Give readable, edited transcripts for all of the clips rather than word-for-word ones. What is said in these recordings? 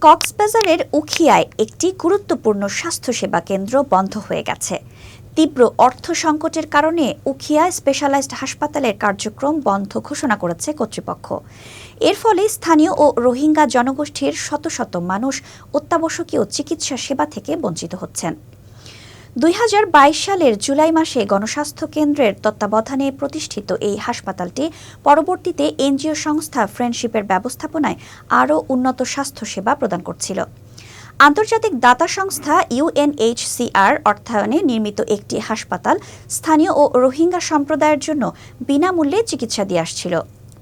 কক্সবাজারের উখিয়ায় একটি গুরুত্বপূর্ণ স্বাস্থ্যসেবা কেন্দ্র বন্ধ হয়ে গেছে। তীব্র অর্থ সংকটের কারণে উখিয়া স্পেশালাইজড হাসপাতালের কার্যক্রম বন্ধ ঘোষণা করেছে কর্তৃপক্ষ। এর ফলে স্থানীয় ও রোহিঙ্গা জনগোষ্ঠীর শত শত মানুষ অত্যাবশ্যকীয় চিকিৎসা সেবা থেকে বঞ্চিত হচ্ছেন। ২০২২ সালের জুলাই মাসে গণস্বাস্থ্য কেন্দ্রের তত্ত্বাবধানে প্রতিষ্ঠিত এই হাসপাতালটি পরবর্তীতে এনজিও সংস্থা ফ্রেন্ডশিপের ব্যবস্থাপনায় আরও উন্নত স্বাস্থ্যসেবা প্রদান করছিল। আন্তর্জাতিক দাতা সংস্থা ইউএনএইচসিআর অর্থায়নে নির্মিত একটি হাসপাতাল স্থানীয় ও রোহিঙ্গা সম্প্রদায়ের জন্য বিনামূল্যে চিকিৎসা দিয়ে আসছিল।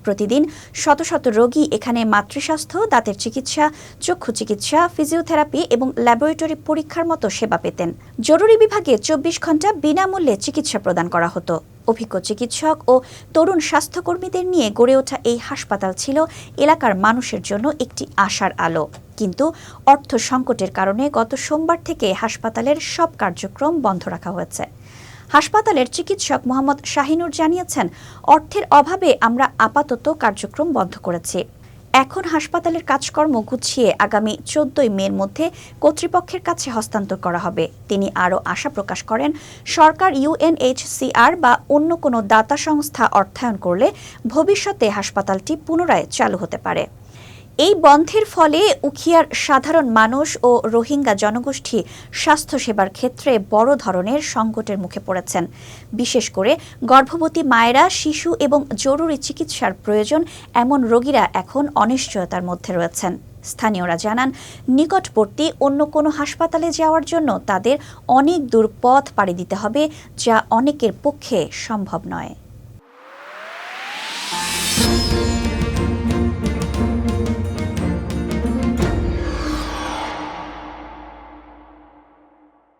প্রতিদিন শত শত রোগী এখানে মাতৃস্বাস্থ্য, দাঁতের চিকিৎসা, চক্ষু চিকিৎসা, ফিজিওথেরাপি এবং ল্যাবরেটরি পরীক্ষার মতো সেবা পেতেন। জরুরি বিভাগে ২৪ ঘণ্টা বিনামূল্যে চিকিৎসা প্রদান করা হতো। অভিজ্ঞ চিকিৎসক ও তরুণ স্বাস্থ্যকর্মীদের নিয়ে গড়ে ওঠা এই হাসপাতাল ছিল এলাকার মানুষের জন্য একটি আশার আলো। কিন্তু অর্থ সংকটের কারণে গত সোমবার থেকে হাসপাতালের সব কার্যক্রম বন্ধ রাখা হয়েছে। হাসপাতালের চিকিৎসক মোহাম্মদ শাহিনুর জানিয়েছেন, অর্থের অভাবে আমরা আপাতত কার্যক্রম বন্ধ করেছি। এখন হাসপাতালের কাজকর্ম গুছিয়ে আগামী ১৪ মের মধ্যে কর্তৃপক্ষের কাছে হস্তান্তর করা হবে। তিনি আরও আশা প্রকাশ করেন, সরকার, ইউএনএইচসিআর বা অন্য কোনো দাতা সংস্থা অর্থায়ন করলে ভবিষ্যতে হাসপাতালটি পুনরায় চালু হতে পারে। এই বন্ধের ফলে উখিয়ার সাধারণ মানুষ ও রোহিঙ্গা জনগোষ্ঠী স্বাস্থ্যসেবার ক্ষেত্রে বড় ধরনের সংকটের মুখে পড়েছেন। বিশেষ করে গর্ভবতী মায়েরা, শিশু এবং জরুরি চিকিৎসার প্রয়োজন এমন রোগীরা এখন অনিশ্চয়তার মধ্যে রয়েছেন। স্থানীয়রা জানান, নিকটবর্তী অন্য কোনো হাসপাতালে যাওয়ার জন্য তাদের অনেক দূর পথ পাড়ি দিতে হবে, যা অনেকের পক্ষে সম্ভব নয়।